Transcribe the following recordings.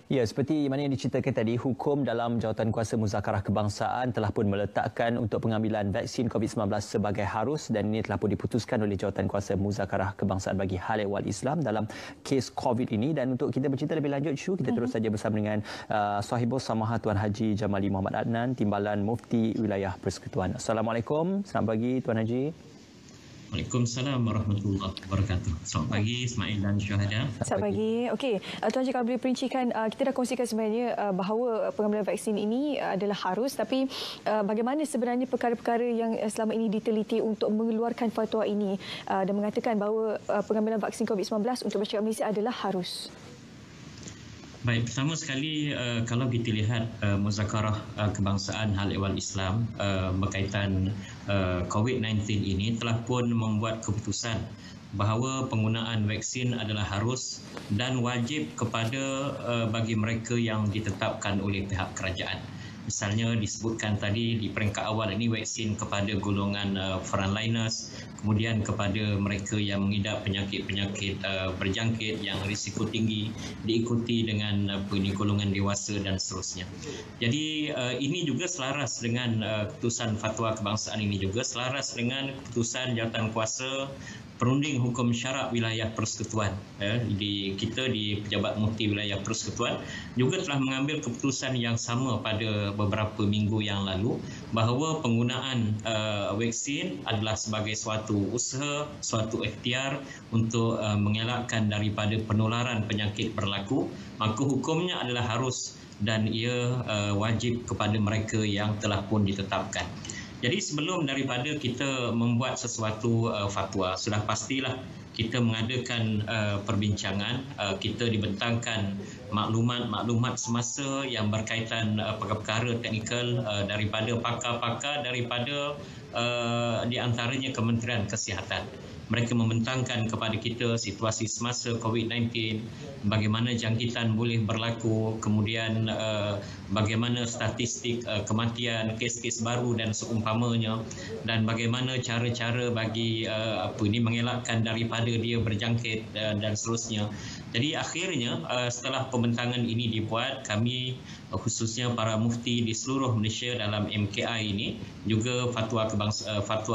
Ya, seperti mana yang diceritakan tadi, hukum dalam Jawatankuasa Muzakarah Kebangsaan telah pun meletakkan untuk pengambilan vaksin COVID-19 sebagai harus, dan ini telah pun diputuskan oleh Jawatankuasa Muzakarah Kebangsaan bagi Hal Ehwal Islam dalam kes COVID ini. Dan untuk kita bercerita lebih lanjut, Syu, kita terus saja bersama dengan Sahibus Samaha Tuan Haji Jamali Muhammad Adnan, Timbalan Mufti Wilayah Persekutuan. Assalamualaikum, selamat pagi Tuan Haji. Waalaikumsalam warahmatullahi wabarakatuh. Selamat pagi Ismail dan Syuhada. Selamat pagi. Okey, Tuan Haji, kalau boleh perincikan, kita dah kongsikan sebenarnya bahawa pengambilan vaksin ini adalah harus, tapi bagaimana sebenarnya perkara-perkara yang selama ini diteliti untuk mengeluarkan fatwa ini dan mengatakan bahawa pengambilan vaksin COVID-19 untuk masyarakat Malaysia adalah harus? Baik, pertama sekali kalau kita lihat Muzakarah Kebangsaan Hal Ehwal Islam berkaitan COVID-19 ini telah pun membuat keputusan bahawa penggunaan vaksin adalah harus dan wajib kepada bagi mereka yang ditetapkan oleh pihak kerajaan. Misalnya disebutkan tadi di peringkat awal ini vaksin kepada golongan frontliners, kemudian kepada mereka yang mengidap penyakit-penyakit berjangkit yang risiko tinggi, diikuti dengan golongan dewasa dan seterusnya. Jadi ini juga selaras dengan keputusan fatwa kebangsaan ini, juga selaras dengan keputusan Jawatankuasa Perunding Hukum Syarak Wilayah Persekutuan. Kita di Pejabat Mufti Wilayah Persekutuan juga telah mengambil keputusan yang sama pada beberapa minggu yang lalu bahawa penggunaan vaksin adalah sebagai suatu usaha, suatu ikhtiar untuk mengelakkan daripada penularan penyakit berlaku, maka hukumnya adalah harus dan ia wajib kepada mereka yang telah pun ditetapkan. Jadi sebelum daripada kita membuat sesuatu fatwa, sudah pastilah kita mengadakan perbincangan, kita dibentangkan maklumat-maklumat semasa yang berkaitan perkara teknikal daripada pakar-pakar daripada di antaranya Kementerian Kesihatan. Mereka membentangkan kepada kita situasi semasa COVID-19, bagaimana jangkitan boleh berlaku, kemudian bagaimana statistik kematian, kes-kes baru dan seumpamanya, dan bagaimana cara-cara bagi mengelakkan daripada dia berjangkit dan seterusnya. Jadi akhirnya setelah pembentangan ini dibuat, kami khususnya para mufti di seluruh Malaysia dalam MKI ini, juga fatwa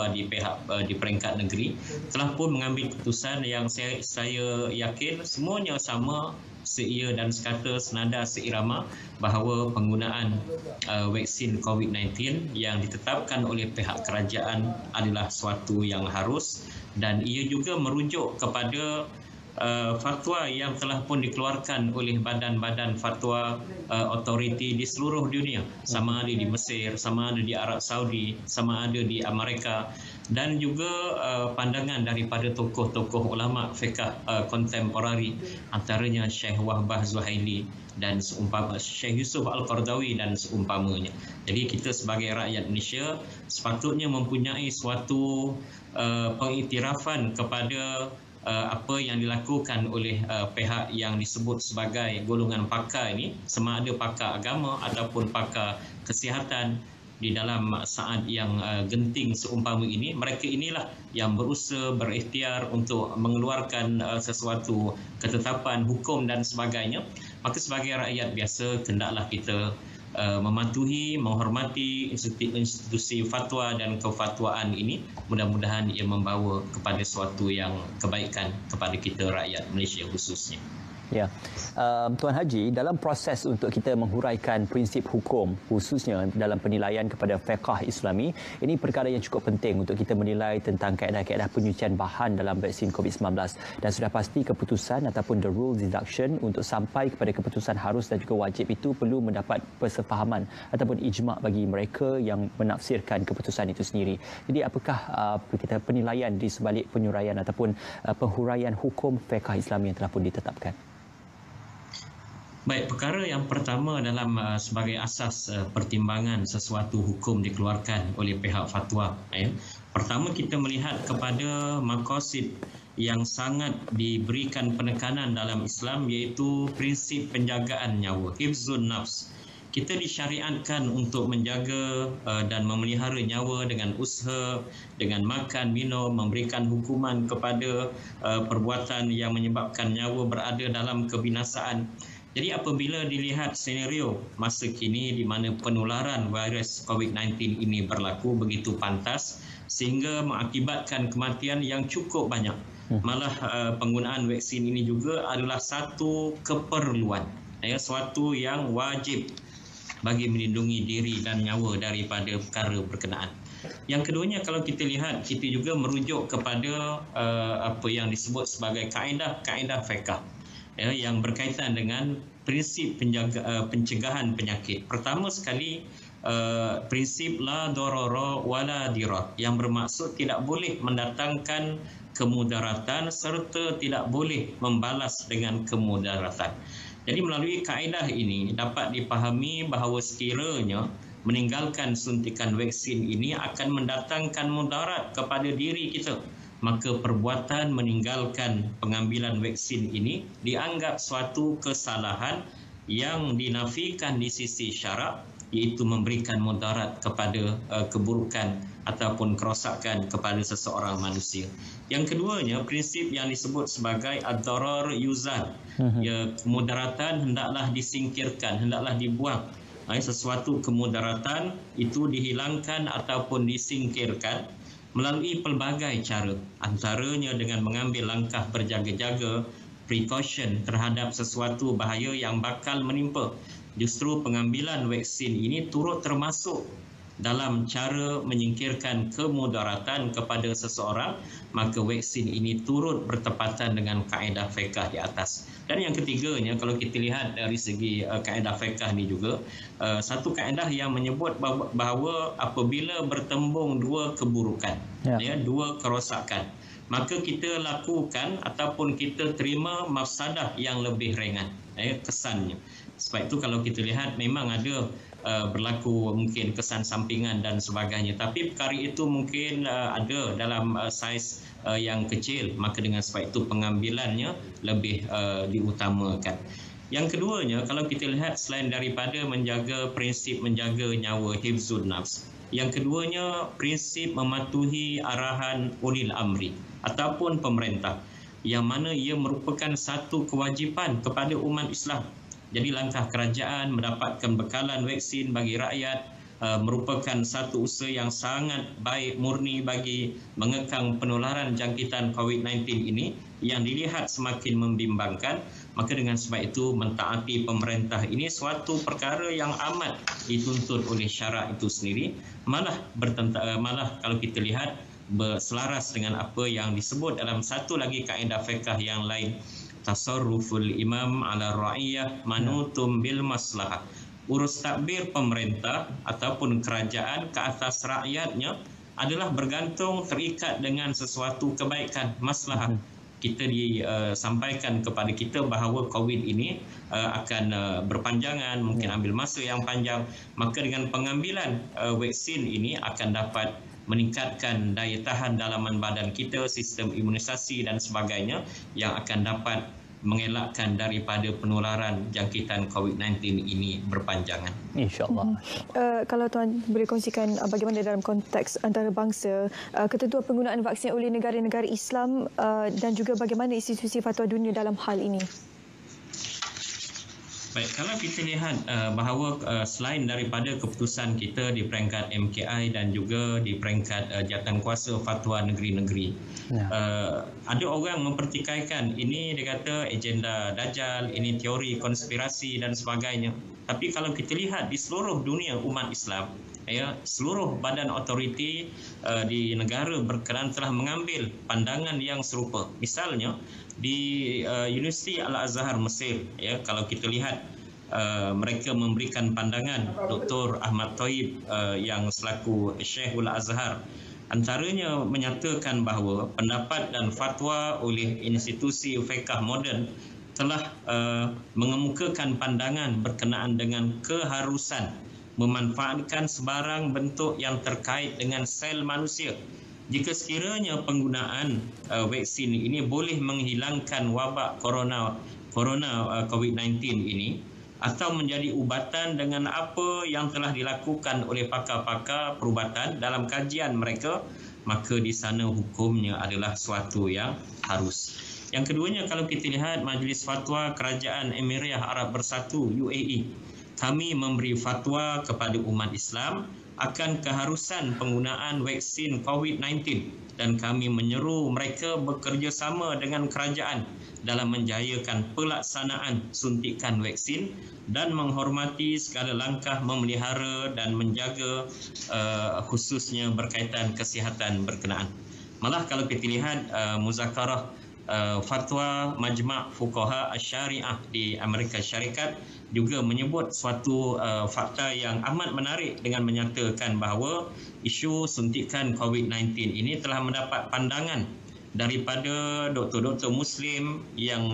di pihak di peringkat negeri telah pun mengambil keputusan yang saya yakin semuanya sama, seia dan sekata, senada, seirama bahawa penggunaan vaksin COVID-19 yang ditetapkan oleh pihak kerajaan adalah suatu yang harus, dan ia juga merujuk kepada fatwa yang telah pun dikeluarkan oleh badan-badan fatwa autoriti di seluruh dunia, sama ada di Mesir, sama ada di Arab Saudi, sama ada di Amerika, dan juga pandangan daripada tokoh-tokoh ulama fiqh kontemporari, antaranya Syekh Wahbah Zuhaili dan Syekh Yusuf Al-Qardawi dan seumpamanya. Jadi kita sebagai rakyat Malaysia sepatutnya mempunyai suatu pengiktirafan kepada apa yang dilakukan oleh pihak yang disebut sebagai golongan pakar ini, sama ada pakar agama ataupun pakar kesihatan di dalam saat yang genting seumpama ini. Mereka inilah yang berusaha, berikhtiar untuk mengeluarkan sesuatu ketetapan hukum dan sebagainya. Maka sebagai rakyat biasa, hendaklah kita mematuhi, menghormati institusi fatwa dan kefatwaan ini. Mudah-mudahan ia membawa kepada suatu yang kebaikan kepada kita rakyat Malaysia khususnya. Ya, Tuan Haji, dalam proses untuk kita menghuraikan prinsip hukum, khususnya dalam penilaian kepada fiqh Islami, ini perkara yang cukup penting untuk kita menilai tentang kaedah-kaedah penyucian bahan dalam vaksin COVID-19. Dan sudah pasti keputusan ataupun the rule deduction untuk sampai kepada keputusan harus dan juga wajib itu perlu mendapat persefahaman ataupun ijma' bagi mereka yang menafsirkan keputusan itu sendiri. Jadi apakah kita penilaian di sebalik penyuraian ataupun penghuraian hukum fiqh Islami yang telah pun ditetapkan? Baik, perkara yang pertama dalam sebagai asas pertimbangan sesuatu hukum dikeluarkan oleh pihak fatwa. Pertama, kita melihat kepada maqasid yang sangat diberikan penekanan dalam Islam, iaitu prinsip penjagaan nyawa, hifzun nafs. Kita disyariatkan untuk menjaga dan memelihara nyawa dengan usaha, dengan makan, minum, memberikan hukuman kepada perbuatan yang menyebabkan nyawa berada dalam kebinasaan. Jadi apabila dilihat senario masa kini di mana penularan virus COVID-19 ini berlaku begitu pantas sehingga mengakibatkan kematian yang cukup banyak. Malah penggunaan vaksin ini juga adalah satu keperluan, suatu yang wajib bagi melindungi diri dan nyawa daripada perkara berkenaan. Yang keduanya, kalau kita lihat, kita juga merujuk kepada apa yang disebut sebagai kaedah fiqh yang berkaitan dengan prinsip pencegahan penyakit. Pertama sekali, prinsip la darara wala dirar, yang bermaksud tidak boleh mendatangkan kemudaratan serta tidak boleh membalas dengan kemudaratan. Jadi melalui kaedah ini dapat dipahami bahawa sekiranya meninggalkan suntikan vaksin ini akan mendatangkan mudarat kepada diri kita, maka perbuatan meninggalkan pengambilan vaksin ini dianggap suatu kesalahan yang dinafikan di sisi syarak, iaitu memberikan mudarat kepada keburukan ataupun kerosakan kepada seseorang manusia. Yang keduanya, prinsip yang disebut sebagai ad-darar yuzal. Kemudaratan hendaklah disingkirkan, hendaklah dibuang. Sesuatu kemudaratan itu dihilangkan ataupun disingkirkan melalui pelbagai cara, antaranya dengan mengambil langkah berjaga-jaga, precaution terhadap sesuatu bahaya yang bakal menimpa. Justru pengambilan vaksin ini turut termasuk dalam cara menyingkirkan kemudaratan kepada seseorang, maka vaksin ini turut bertepatan dengan kaedah fiqh di atas. Dan yang ketiganya, kalau kita lihat dari segi kaedah fiqh ini juga, satu kaedah yang menyebut bahawa apabila bertembung dua keburukan, dua kerosakan, maka kita lakukan ataupun kita terima mafsadah yang lebih ringan, kesannya. Sebab itu kalau kita lihat memang ada berlaku mungkin kesan sampingan dan sebagainya, tapi perkara itu mungkin ada dalam saiz yang kecil, maka dengan sebab itu pengambilannya lebih diutamakan. Yang keduanya, kalau kita lihat selain daripada menjaga prinsip menjaga nyawa, hifzun nafs, yang keduanya prinsip mematuhi arahan ulil amri ataupun pemerintah, yang mana ia merupakan satu kewajipan kepada umat Islam. Jadi langkah kerajaan mendapatkan bekalan vaksin bagi rakyat merupakan satu usaha yang sangat baik murni bagi mengekang penularan jangkitan COVID-19 ini yang dilihat semakin membimbangkan. Maka dengan sebab itu mentaati pemerintah ini suatu perkara yang amat dituntut oleh syarak itu sendiri. Malah kalau kita lihat berselaras dengan apa yang disebut dalam satu lagi kaedah fiqh yang lain, tasarruful imam ala ra'iyah manutum bil maslahah. Urus tadbir pemerintah ataupun kerajaan ke atas rakyatnya adalah bergantung terikat dengan sesuatu kebaikan, maslahah. Kita disampaikan kepada kita bahawa COVID ini akan berpanjangan, mungkin ambil masa yang panjang. Maka dengan pengambilan vaksin ini akan dapat meningkatkan daya tahan dalaman badan kita, sistem imunisasi dan sebagainya, yang akan dapat mengelakkan daripada penularan jangkitan COVID-19 ini berpanjangan. InsyaAllah. Kalau Tuan boleh kongsikan bagaimana dalam konteks antarabangsa ketentuan penggunaan vaksin oleh negara-negara Islam dan juga bagaimana institusi fatwa dunia dalam hal ini? Baik, kalau kita lihat bahawa selain daripada keputusan kita di peringkat MKI dan juga di peringkat jawatankuasa fatwa negeri-negeri, ada orang mempertikaikan ini dia kata agenda Dajjal, ini teori konspirasi dan sebagainya. Tapi kalau kita lihat di seluruh dunia umat Islam, seluruh badan otoriti di negara berkenaan telah mengambil pandangan yang serupa. Misalnya di Universiti Al-Azhar Mesir, kalau kita lihat mereka memberikan pandangan Dr. Ahmad Thayyib yang selaku Syekhul Azhar, antaranya menyatakan bahawa pendapat dan fatwa oleh institusi fiqh moden telah mengemukakan pandangan berkenaan dengan keharusan memanfaatkan sebarang bentuk yang terkait dengan sel manusia jika sekiranya penggunaan vaksin ini boleh menghilangkan wabak corona COVID-19 ini, atau menjadi ubatan dengan apa yang telah dilakukan oleh pakar-pakar perubatan dalam kajian mereka, maka di sana hukumnya adalah suatu yang harus. Yang keduanya, kalau kita lihat Majlis Fatwa Kerajaan Emirat Arab Bersatu UAE, kami memberi fatwa kepada umat Islam akan keharusan penggunaan vaksin COVID-19 dan kami menyeru mereka bekerjasama dengan kerajaan dalam menjayakan pelaksanaan suntikan vaksin dan menghormati segala langkah memelihara dan menjaga khususnya berkaitan kesihatan berkenaan. Malah kalau kita lihat muzakarah fatwa Majma' Fuqaha Asy-Syariah di Amerika Syarikat juga menyebut suatu fakta yang amat menarik dengan menyatakan bahawa isu suntikan COVID-19 ini telah mendapat pandangan daripada doktor-doktor Muslim yang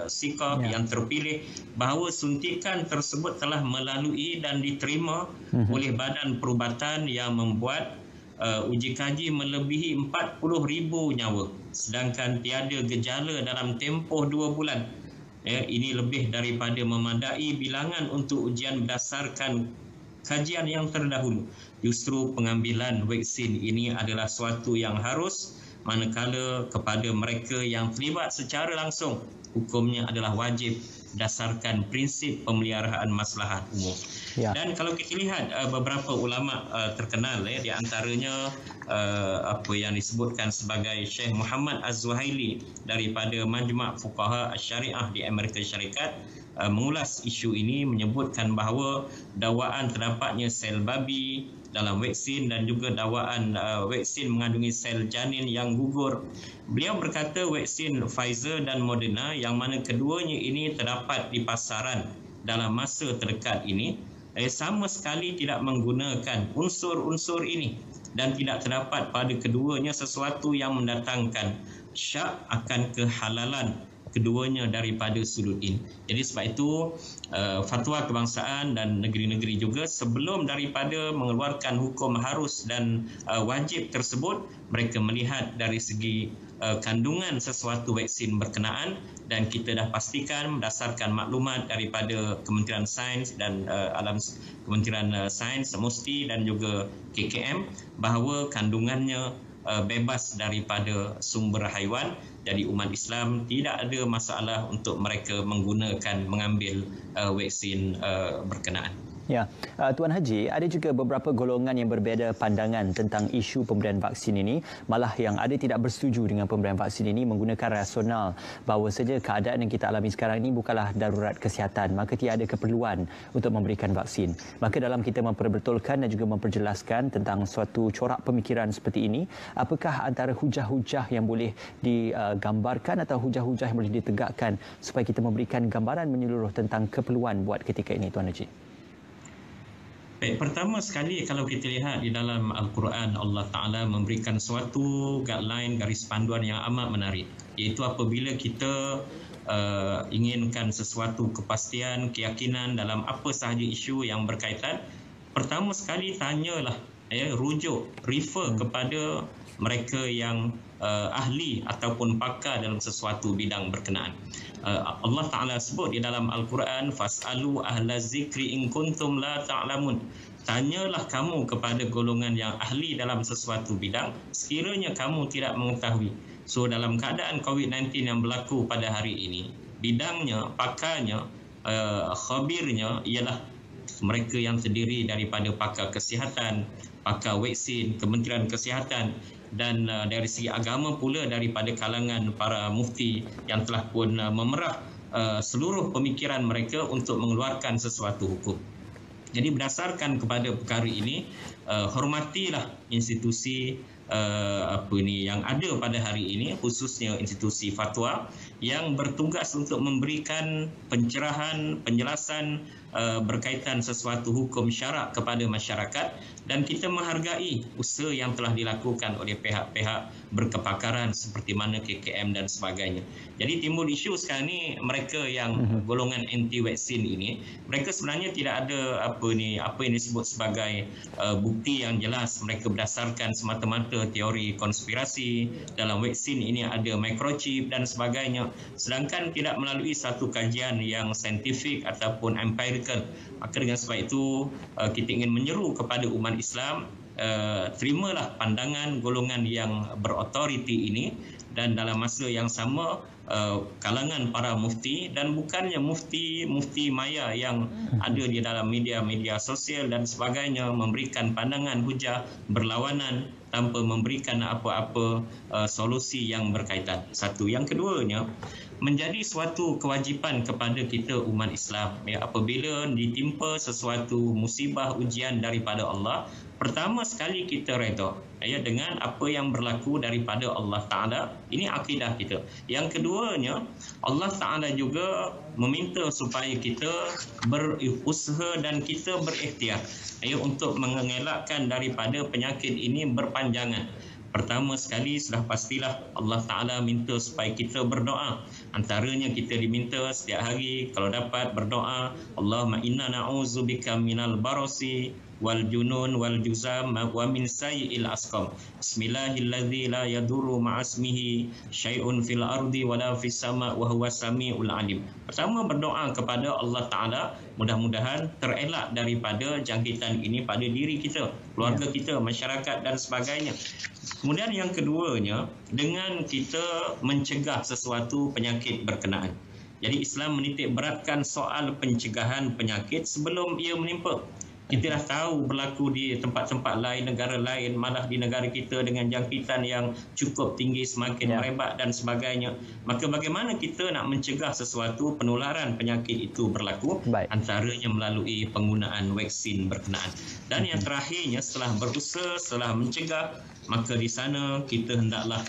sikap yang terpilih bahawa suntikan tersebut telah melalui dan diterima oleh badan perubatan yang membuat uji kaji melebihi 40,000 nyawa, sedangkan tiada gejala dalam tempoh 2 bulan. Ini lebih daripada memadai bilangan untuk ujian berdasarkan kajian yang terdahulu. Justru pengambilan vaksin ini adalah suatu yang harus, manakala kepada mereka yang terlibat secara langsung, hukumnya adalah wajib berdasarkan prinsip pemeliharaan maslahat umum. Dan kalau kita lihat beberapa ulama terkenal, di antaranya apa yang disebutkan sebagai Syekh Muhammad Az-Zuhaili daripada Majma' Fuqaha Asy-Syariah di Amerika Syarikat, mengulas isu ini, menyebutkan bahawa dakwaan terdapatnya sel babi dalam vaksin dan juga dakwaan vaksin mengandungi sel janin yang gugur. Beliau berkata vaksin Pfizer dan Moderna yang mana keduanya ini terdapat di pasaran dalam masa terdekat ini sama sekali tidak menggunakan unsur-unsur ini dan tidak terdapat pada keduanya sesuatu yang mendatangkan syak akan kehalalan keduanya daripada sudut ini. Jadi sebab itu fatwa kebangsaan dan negeri-negeri juga sebelum daripada mengeluarkan hukum harus dan wajib tersebut, mereka melihat dari segi kandungan sesuatu vaksin berkenaan, dan kita dah pastikan berdasarkan maklumat daripada Kementerian Sains dan Kementerian Sains Musti dan juga KKM bahawa kandungannya bebas daripada sumber haiwan. Jadi umat Islam tidak ada masalah untuk mereka mengambil vaksin berkenaan. Ya, Tuan Haji, ada juga beberapa golongan yang berbeza pandangan tentang isu pemberian vaksin ini. Malah yang ada tidak bersetuju dengan pemberian vaksin ini menggunakan rasional bahawa saja keadaan yang kita alami sekarang ini bukanlah darurat kesihatan, maka tiada keperluan untuk memberikan vaksin. Maka dalam kita memperbetulkan dan juga memperjelaskan tentang suatu corak pemikiran seperti ini, apakah antara hujah-hujah yang boleh digambarkan atau hujah-hujah yang boleh ditegakkan supaya kita memberikan gambaran menyeluruh tentang keperluan buat ketika ini, Tuan Haji? Baik, pertama sekali kalau kita lihat di dalam Al-Quran, Allah Ta'ala memberikan suatu guideline, garis panduan yang amat menarik, iaitu apabila kita inginkan sesuatu kepastian, keyakinan dalam apa sahaja isu yang berkaitan, pertama sekali tanyalah, rujuk, refer kepada mereka yang ahli ataupun pakar dalam sesuatu bidang berkenaan. Allah Ta'ala sebut di dalam Al-Quran, fas'alu ahla zikri in kuntum la ta'lamun. Tanyalah kamu kepada golongan yang ahli dalam sesuatu bidang sekiranya kamu tidak mengetahui. So dalam keadaan COVID-19 yang berlaku pada hari ini, bidangnya, pakarnya, khabirnya ialah mereka yang terdiri daripada pakar kesihatan, pakar vaksin, Kementerian Kesihatan, dan dari segi agama pula daripada kalangan para mufti yang telah pun memerah seluruh pemikiran mereka untuk mengeluarkan sesuatu hukum. Jadi berdasarkan kepada perkara ini, hormatilah institusi yang ada pada hari ini, khususnya institusi fatwa yang bertugas untuk memberikan pencerahan, penjelasan berkaitan sesuatu hukum syarak kepada masyarakat, dan kita menghargai usaha yang telah dilakukan oleh pihak-pihak berkepakaran seperti mana KKM dan sebagainya. Jadi timbul isu sekarang ni, mereka yang golongan anti vaksin ini, mereka sebenarnya tidak ada apa yang disebut sebagai bukti yang jelas. Mereka berdasarkan semata-mata teori konspirasi, dalam vaksin ini ada microchip dan sebagainya, sedangkan tidak melalui satu kajian yang saintifik ataupun empirical. Maka dengan sebab itu kita ingin menyeru kepada umat Islam, terimalah pandangan golongan yang berautoriti ini dan dalam masa yang sama kalangan para mufti, dan bukannya mufti maya yang ada di dalam media-media sosial dan sebagainya memberikan pandangan hujah berlawanan tanpa memberikan apa-apa solusi yang berkaitan. Satu. Yang keduanya, menjadi suatu kewajipan kepada kita umat Islam, ya, apabila ditimpa sesuatu musibah ujian daripada Allah, pertama sekali kita redha, ya, dengan apa yang berlaku daripada Allah Ta'ala. Ini akidah kita. Yang keduanya, Allah Ta'ala juga meminta supaya kita berusaha dan kita berikhtiar, ya, untuk mengelakkan daripada penyakit ini berpanjangan. Pertama sekali, sudah pastilah Allah Ta'ala minta supaya kita berdoa. Antaranya kita diminta setiap hari kalau dapat berdoa, Allahumma inna na'udzubika minal barasi wal junun wal juzam wa min sayyi'il asqam. Bismillahilladzi la yadurru ma'asmihi syai'un fil ardi wala fis sama' wa huwa samiul alim. Pertama, berdoa kepada Allah Ta'ala mudah-mudahan terelak daripada jangkitan ini pada diri kita, keluarga kita, masyarakat dan sebagainya. Kemudian yang keduanya, dengan kita mencegah sesuatu penyakit berkenaan. Jadi Islam menitik beratkan soal pencegahan penyakit sebelum ia menimpa. Kita dah tahu berlaku di tempat-tempat lain, negara lain, malah di negara kita dengan jangkitan yang cukup tinggi, semakin merebak dan sebagainya. Maka bagaimana kita nak mencegah sesuatu penularan penyakit itu berlaku? Antaranya melalui penggunaan vaksin berkenaan. Dan yang terakhirnya, setelah berusaha, setelah mencegah, maka di sana kita hendaklah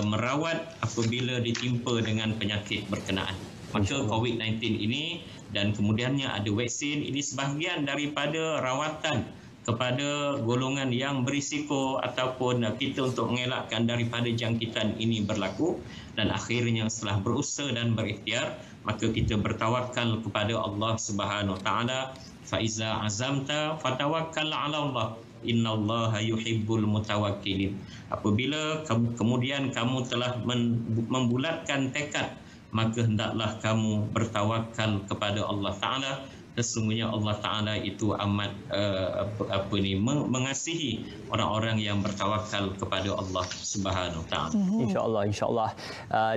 merawat apabila ditimpa dengan penyakit berkenaan. Maka COVID-19 ini dan kemudiannya ada vaksin, ini sebahagian daripada rawatan kepada golongan yang berisiko ataupun kita untuk mengelakkan daripada jangkitan ini berlaku. Dan akhirnya setelah berusaha dan berikhtiar, maka kita bertawakal kepada Allah Subhanahu Wa Taala. Fa iza azamta fatawakkal 'ala Allah. Innallaha yuhibbul mutawakkilin. Apabila kemudian kamu telah membulatkan tekad, maka hendaklah kamu bertawakal kepada Allah Ta'ala. Sesungguhnya Allah Ta'ala itu amat mengasihi orang-orang yang bertawakal kepada Allah Subhanahu Wa Ta'ala. InsyaAllah.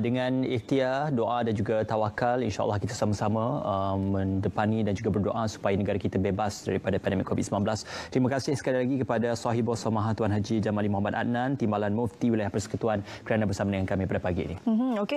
Dengan ikhtiar, doa dan juga tawakal, insyaAllah kita sama-sama mendepani dan juga berdoa supaya negara kita bebas daripada pandemik COVID-19. Terima kasih sekali lagi kepada Sahibul Samahah Tuan Haji Jamali Muhammad Adnan, Timbalan Mufti Wilayah Persekutuan, kerana bersama dengan kami pada pagi ini. Okey.